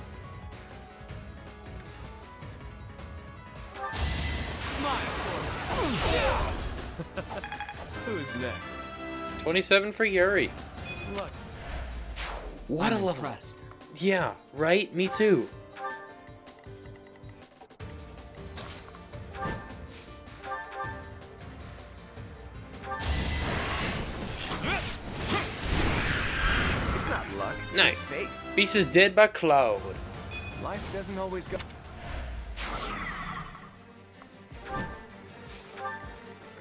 Who's next? 27 for Yuri. Look. What I'm a level. impressed. Yeah, right? Me too. It's not luck. Nice. It's fate. Beast is dead by Cloud. Life doesn't always go.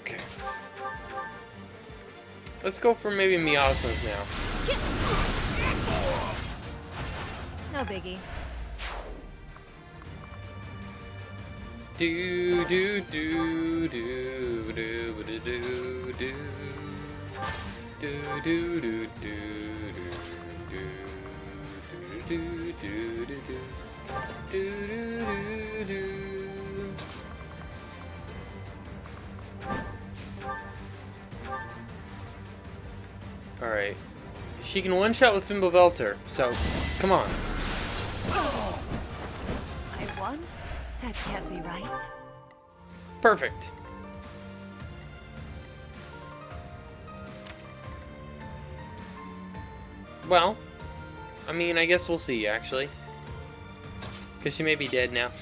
Okay. Let's go for maybe miasmas now. No biggie. Do do do do do do do do do do do do do. Alright. She can one-shot with Fimbulvelter, so come on. I won? That can't be right. Perfect. Well, I mean, I guess we'll see, actually. Because she may be dead now.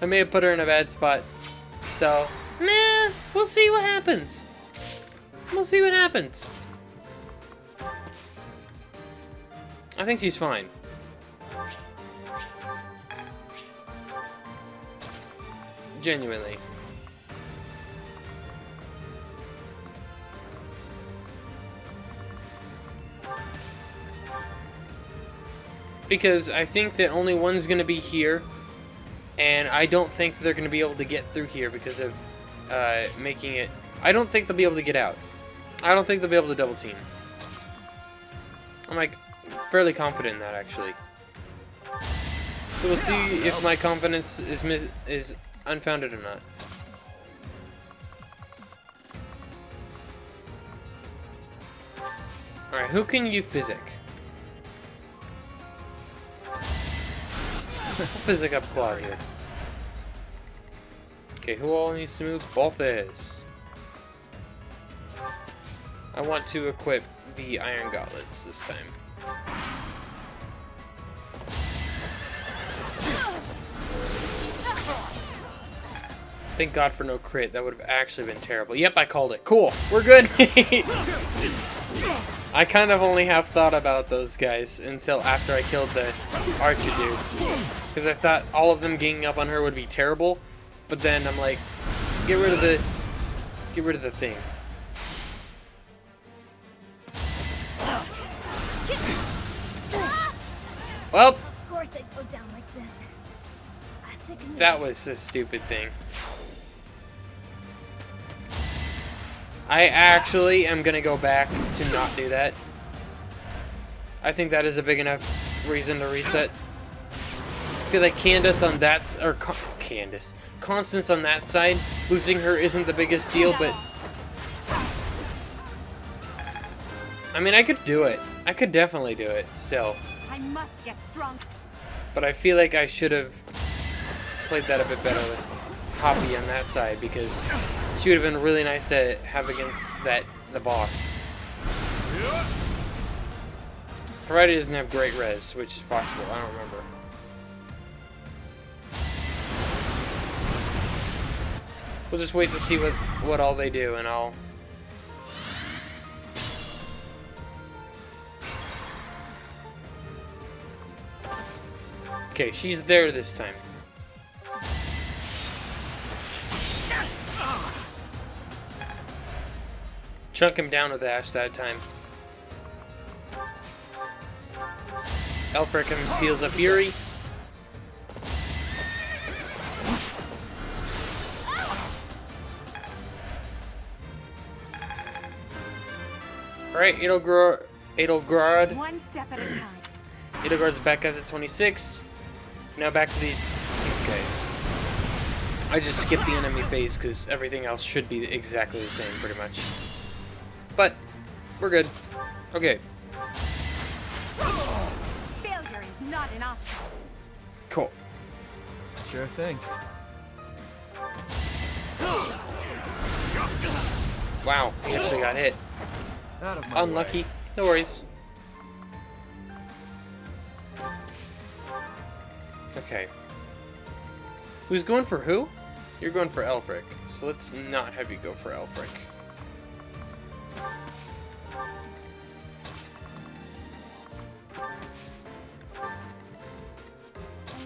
I may have put her in a bad spot. So, nah, we'll see what happens. We'll see what happens. I think she's fine. Genuinely. Because I think that only one's going to be here, and I don't think they're going to be able to get through here because of making it... I don't think they'll be able to get out. I don't think they'll be able to double team. I'm like fairly confident in that, actually. So we'll see if my confidence is unfounded or not. Alright, who can you physic? Physic up Claw here. Okay, who all needs to move? Balthus. I want to equip the Iron Gauntlets this time. Thank God for no crit. That would have actually been terrible. Yep, I called it. Cool. We're good. I kind of only half thought about those guys until after I killed the archer dude. Because I thought all of them ganging up on her would be terrible. But then I'm like, get rid of the thing. Well, Of course I'd go down like this. Classic me. that was a stupid thing. I actually am gonna go back to not do that. I think that is a big enough reason to reset. I feel like Constance on that side, losing her isn't the biggest deal, but I mean, I could do it. I could definitely do it still. I must get strong. But I feel like I should have played that a bit better with Hoppy on that side, because she would have been really nice to have against the boss. Provided he doesn't have great res, which is possible. I don't remember. We'll just wait to see what all they do, and I'll... Okay, she's there this time. Chunk him down with Ash that time. Aelfric comes, heals up Yuri. Alright, Edelgard. One step at a time. Edelgard's back up to 26. Now back to these guys. I just skipped the enemy phase because everything else should be exactly the same, pretty much. But we're good. Okay. Failure is not an option. Cool. Sure thing. Wow, he actually got hit. Out of my Unlucky. way. No worries. Okay. Who's going for who? You're going for Aelfric. So let's not have you go for Aelfric.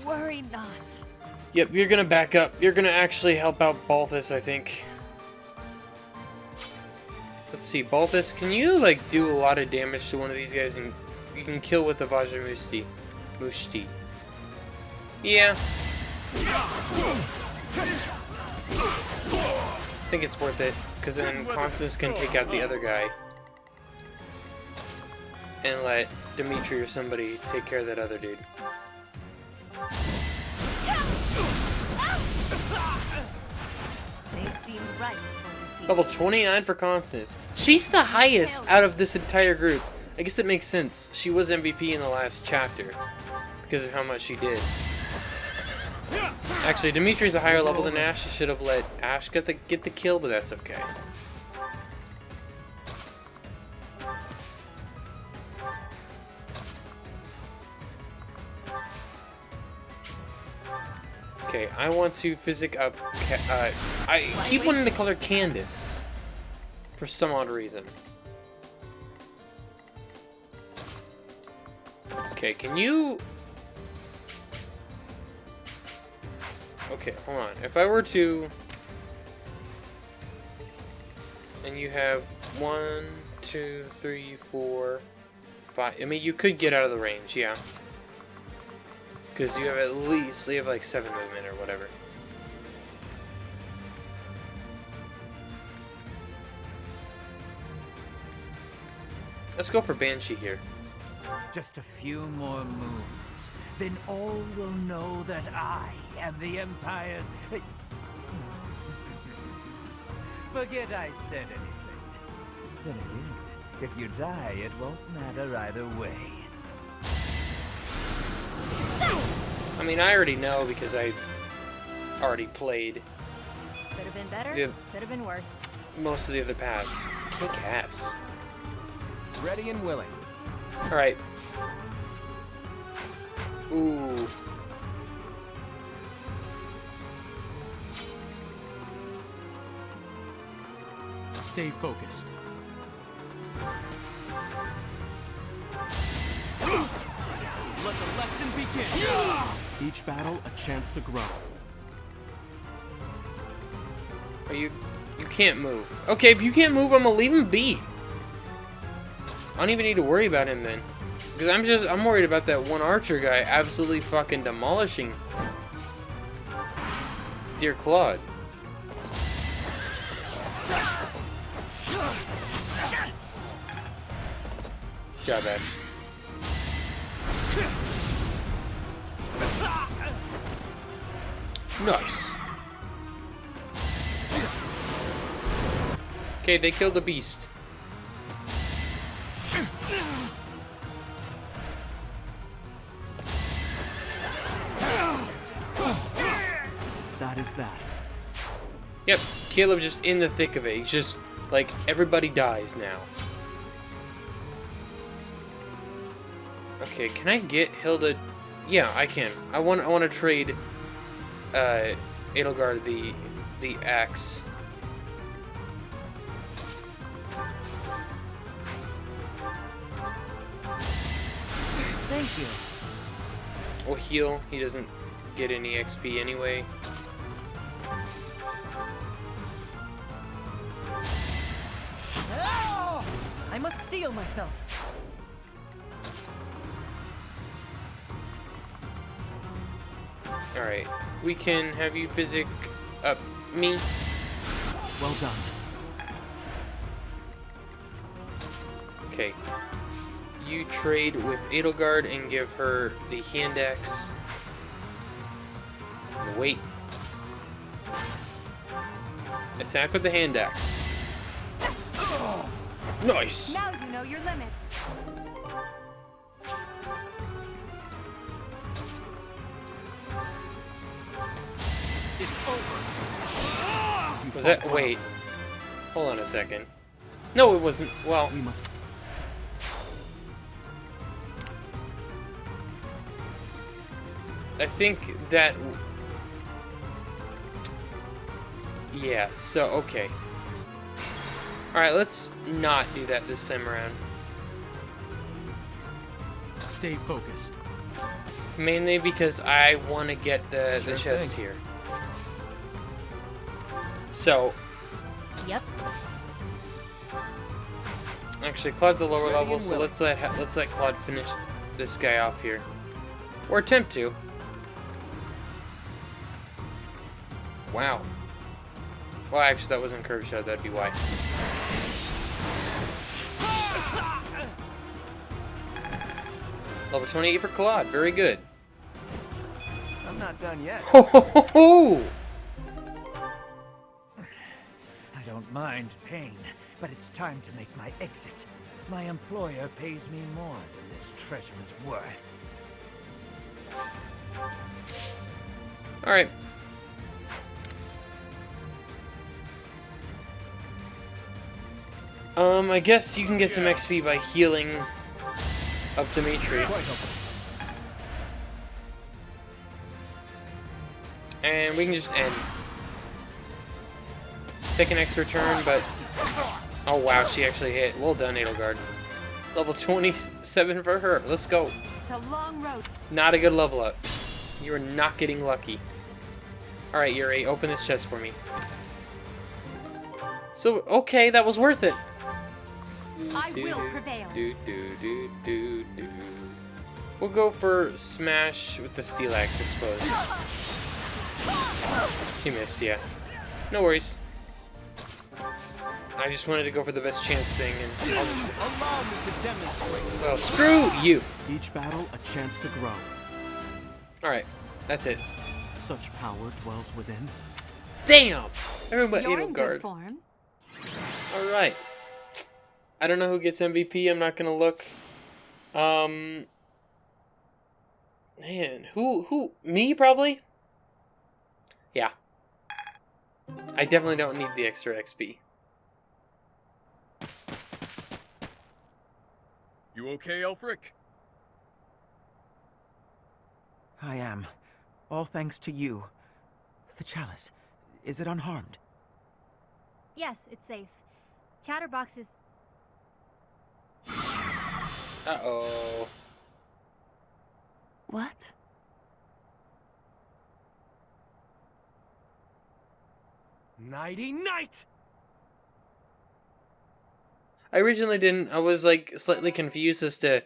Worry not. Yep, you're gonna back up. You're gonna actually help out Balthus, I think. Let's see, Balthus, can you like do a lot of damage to one of these guys and you can kill with the Vajramushti? Mushti. Yeah. I think it's worth it, because then Constance can take out the other guy. And let Dimitri or somebody take care of that other dude. They seem ripe for defeat. Level 29 for Constance. She's the highest out of this entire group. I guess it makes sense. She was MVP in the last chapter because of how much she did. Actually, Dimitri's a higher level than Ash. She should have let Ash get the kill, but that's okay. Okay, I want to physic up. I keep wanting to call her Candace for some odd reason. Okay, can you? Okay, hold on. If I were to, and you have 1, 2, 3, 4, 5. I mean, you could get out of the range, yeah. Because you have at least, you have like 7 movement or whatever. Let's go for Banshee here. Just a few more moves, then all will know that I am the Empire's... Forget I said anything. Then again, if you die, it won't matter either way. I mean, I already know because I've already played Could have been better. Yeah. Could have been worse. most of the other paths. Kick ass. Ready and willing. Alright. Ooh. Stay focused. Let the lesson begin. Each battle a chance to grow. Are you can't move. Okay, if you can't move, I'm gonna leave him be. I don't even need to worry about him then. Because I'm worried about that one archer guy absolutely fucking demolishing dear Claude. Good job, Ash. Nice. Okay, they killed the beast. That is that. Yep, Caleb just in the thick of it. He's just like everybody dies now. Okay, can I get Hilda? Yeah, I can. I want to trade Edelgard the axe. Thank you. We'll heal. He doesn't get any XP anyway. Oh! I must steel myself. Alright, we can have you physic up me. Well done. Okay. You trade with Edelgard and give her the hand axe. Wait. Attack with the hand axe. Nice! Now you know your limits. It's over. Was that? Wait. Hold on a second. No, it wasn't. Well, we must. I think that. Yeah. So okay. All right. Let's not do that this time around. Stay focused. Mainly because I want to get the chest thing. here. So. Yep. Actually, Claude's a lower level, so let's let Claude finish this guy off here, or attempt to. Wow. Well, actually, that wasn't curve shot. That'd be why. Level 28 for Claude. Very good. I'm not done yet. Ho ho ho ho! I don't mind pain, but it's time to make my exit. My employer pays me more than this treasure is worth. All right. I guess you can get some XP by healing up Dimitri. And we can just end. Take an extra turn, but... Oh wow, she actually hit. Well done, Edelgard. Level 27 for her. Let's go. It's a long road. Not a good level up. You are not getting lucky. Alright, Yuri, open this chest for me. So, okay, that was worth it. I will prevail. We'll go for smash with the steel axe, I suppose. She missed, yeah. No worries. I just wanted to go for the best chance thing, and I'll just... Allow me to demonstrate. Well, screw you. Each battle a chance to grow. Alright, that's it. Such power dwells within. Damn! Everyone but You're in good Edelgard. form. Alright. I don't know who gets MVP, I'm not gonna look. Man, who? Me, probably? Yeah. I definitely don't need the extra XP. You okay, Aelfric? I am. All thanks to you. The chalice, is it unharmed? Yes, it's safe. Chatterboxes. Uh-oh. What? Nighty night! I originally didn't. I was like slightly confused as to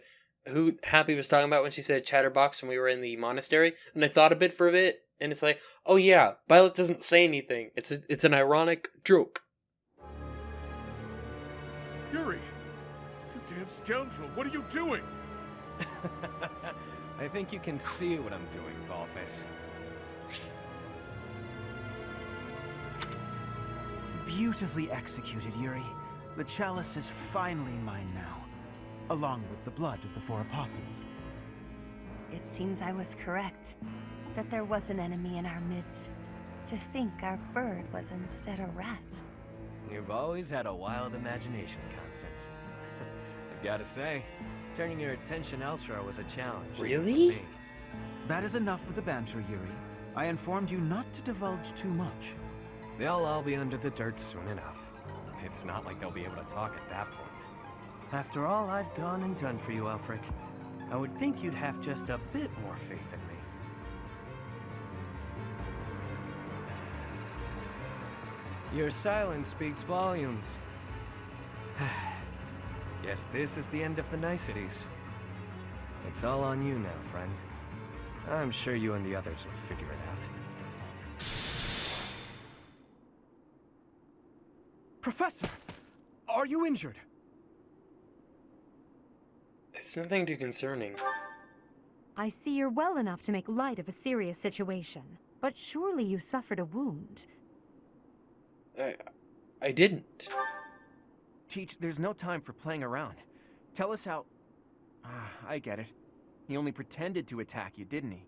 who Happy was talking about when she said chatterbox when we were in the monastery, and I thought a bit for a bit, and it's like, oh yeah, Violet doesn't say anything. It's an ironic joke. Yuri! You damn scoundrel, what are you doing? I think you can see what I'm doing, Balthus. Beautifully executed, Yuri. The chalice is finally mine now, along with the blood of the 4 apostles. It seems I was correct, that there was an enemy in our midst. To think our bird was instead a rat. You've always had a wild imagination, Constance. I've gotta say, turning your attention elsewhere was a challenge. Really? For me. That is enough of the banter, Yuri. I informed you not to divulge too much. They'll all be under the dirt soon enough. It's not like they'll be able to talk at that point. After all I've gone and done for you, Aelfric, I would think you'd have just a bit more faith in me. Your silence speaks volumes. Guess this is the end of the niceties. It's all on you now, friend. I'm sure you and the others will figure it out. Professor! Are you injured? It's nothing too concerning. I see you're well enough to make light of a serious situation, but surely you suffered a wound. I didn't. Teach, there's no time for playing around. Tell us how... I get it. He only pretended to attack you, didn't he?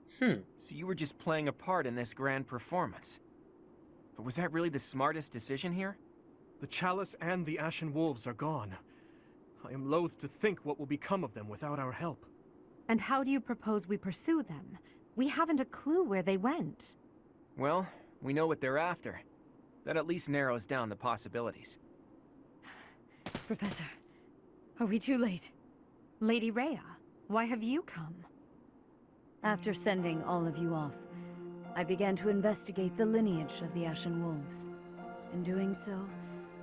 So you were just playing a part in this grand performance. But was that really the smartest decision here? The chalice and the Ashen Wolves are gone. I am loath to think what will become of them without our help. And how do you propose we pursue them? We haven't a clue where they went. Well, we know what they're after. That at least narrows down the possibilities. Professor, are we too late? Lady Rhea, why have you come? After sending all of you off, I began to investigate the lineage of the Ashen Wolves. In doing so,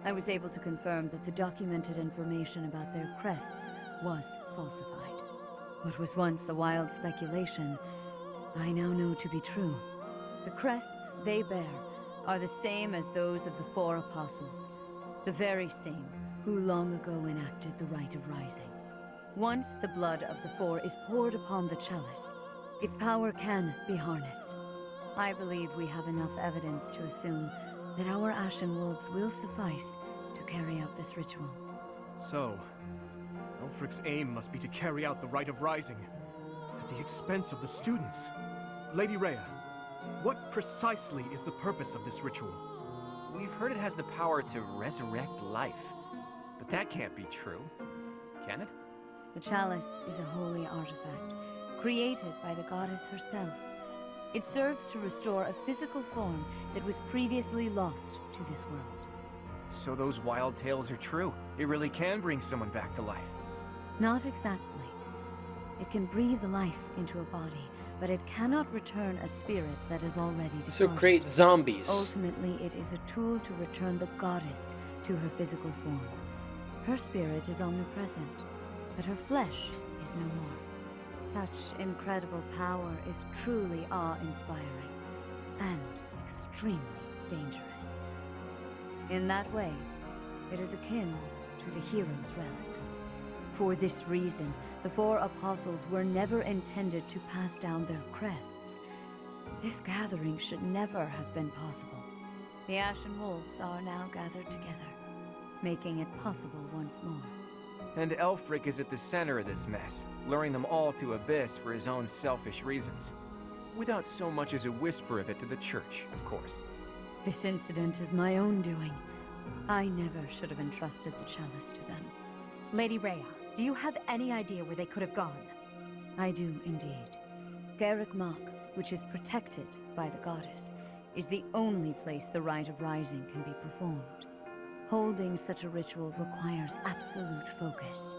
I was able to confirm that the documented information about their crests was falsified. What was once a wild speculation, I now know to be true. The crests they bear are the same as those of the 4 apostles, the very same who long ago enacted the Rite of Rising. Once the blood of the 4 is poured upon the chalice, its power can be harnessed. I believe we have enough evidence to assume that our Ashen Wolves will suffice to carry out this ritual. So, Aelfric's aim must be to carry out the Rite of Rising, at the expense of the students. Lady Rhea, what precisely is the purpose of this ritual? We've heard it has the power to resurrect life. But that can't be true, can it? The chalice is a holy artifact, created by the goddess herself. It serves to restore a physical form that was previously lost to this world. So those wild tales are true. It really can bring someone back to life. Not exactly. It can breathe life into a body, but it cannot return a spirit that is already departed. So create zombies. Ultimately, it is a tool to return the goddess to her physical form. Her spirit is omnipresent, but her flesh is no more. Such incredible power is truly awe-inspiring and extremely dangerous. In that way, it is akin to the hero's relics. For this reason, the 4 apostles were never intended to pass down their crests. This gathering should never have been possible. The Ashen Wolves are now gathered together, making it possible once more. And Aelfric is at the center of this mess, luring them all to Abyss for his own selfish reasons. Without so much as a whisper of it to the church, of course. This incident is my own doing. I never should have entrusted the chalice to them. Lady Rhea, do you have any idea where they could have gone? I do indeed. Garrick Mach, which is protected by the goddess, is the only place the Rite of Rising can be performed. Holding such a ritual requires absolute focus,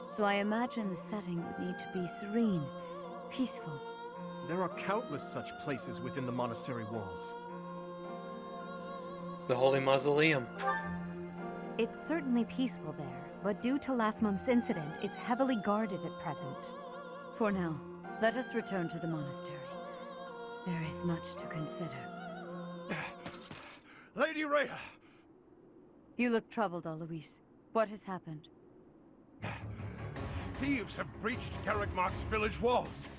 so I imagine the setting would need to be serene, peaceful. There are countless such places within the monastery walls. The Holy Mausoleum. It's certainly peaceful there, but due to last month's incident, it's heavily guarded at present. For now, let us return to the monastery. There is much to consider. Lady Rhea! You look troubled, Alois. What has happened? Thieves have breached Garrigmark's village walls.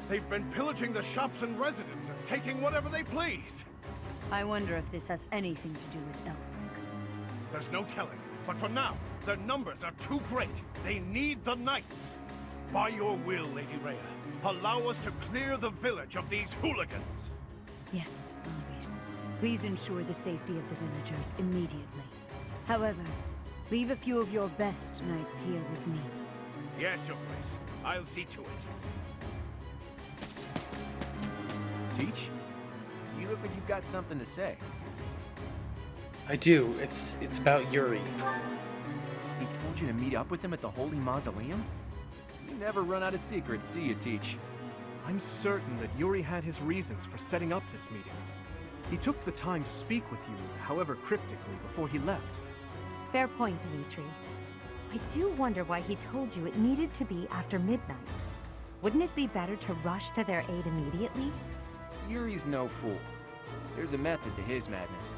They've been pillaging the shops and residences, taking whatever they please. I wonder if this has anything to do with Aelfric. There's no telling, but for now, their numbers are too great. They need the knights. By your will, Lady Rhea, allow us to clear the village of these hooligans. Yes, Alois. Please ensure the safety of the villagers immediately. However, leave a few of your best knights here with me. Yes, Your Grace. I'll see to it. Teach? You look like you've got something to say. I do. It's about Yuri. He told you to meet up with him at the Holy Mausoleum? You never run out of secrets, do you, Teach? I'm certain that Yuri had his reasons for setting up this meeting. He took the time to speak with you, however cryptically, before he left. Fair point, Dimitri. I do wonder why he told you it needed to be after midnight. Wouldn't it be better to rush to their aid immediately? Yuri's no fool. There's a method to his madness.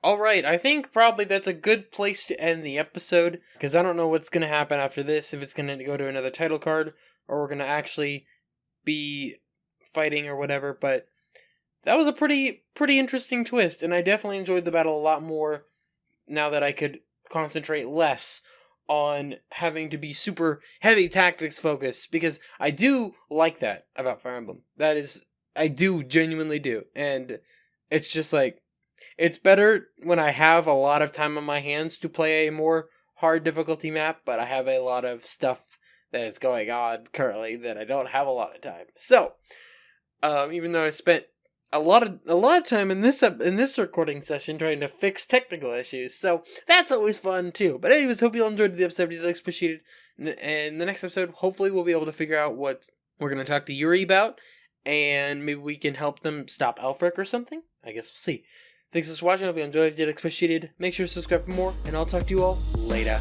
Alright, I think probably that's a good place to end the episode, because I don't know what's going to happen after this, if it's going to go to another title card, or we're going to actually be fighting or whatever, but that was a pretty interesting twist, and I definitely enjoyed the battle a lot more now that I could concentrate less on having to be super heavy tactics focused, because I do like that about Fire Emblem. That is, I do genuinely do, and it's just like, it's better when I have a lot of time on my hands to play a more hard difficulty map, but I have a lot of stuff that is going on currently that I don't have a lot of time. So, even though I spent a lot of time in this recording session trying to fix technical issues, so that's always fun too. But anyways, hope you all enjoyed the episode. If you appreciate it, and the next episode, hopefully we'll be able to figure out what we're going to talk to Yuri about, and maybe we can help them stop Aelfric or something. I guess we'll see. Thanks for watching. Hope you enjoyed. If you did, appreciate it. Make sure to subscribe for more, and I'll talk to you all later.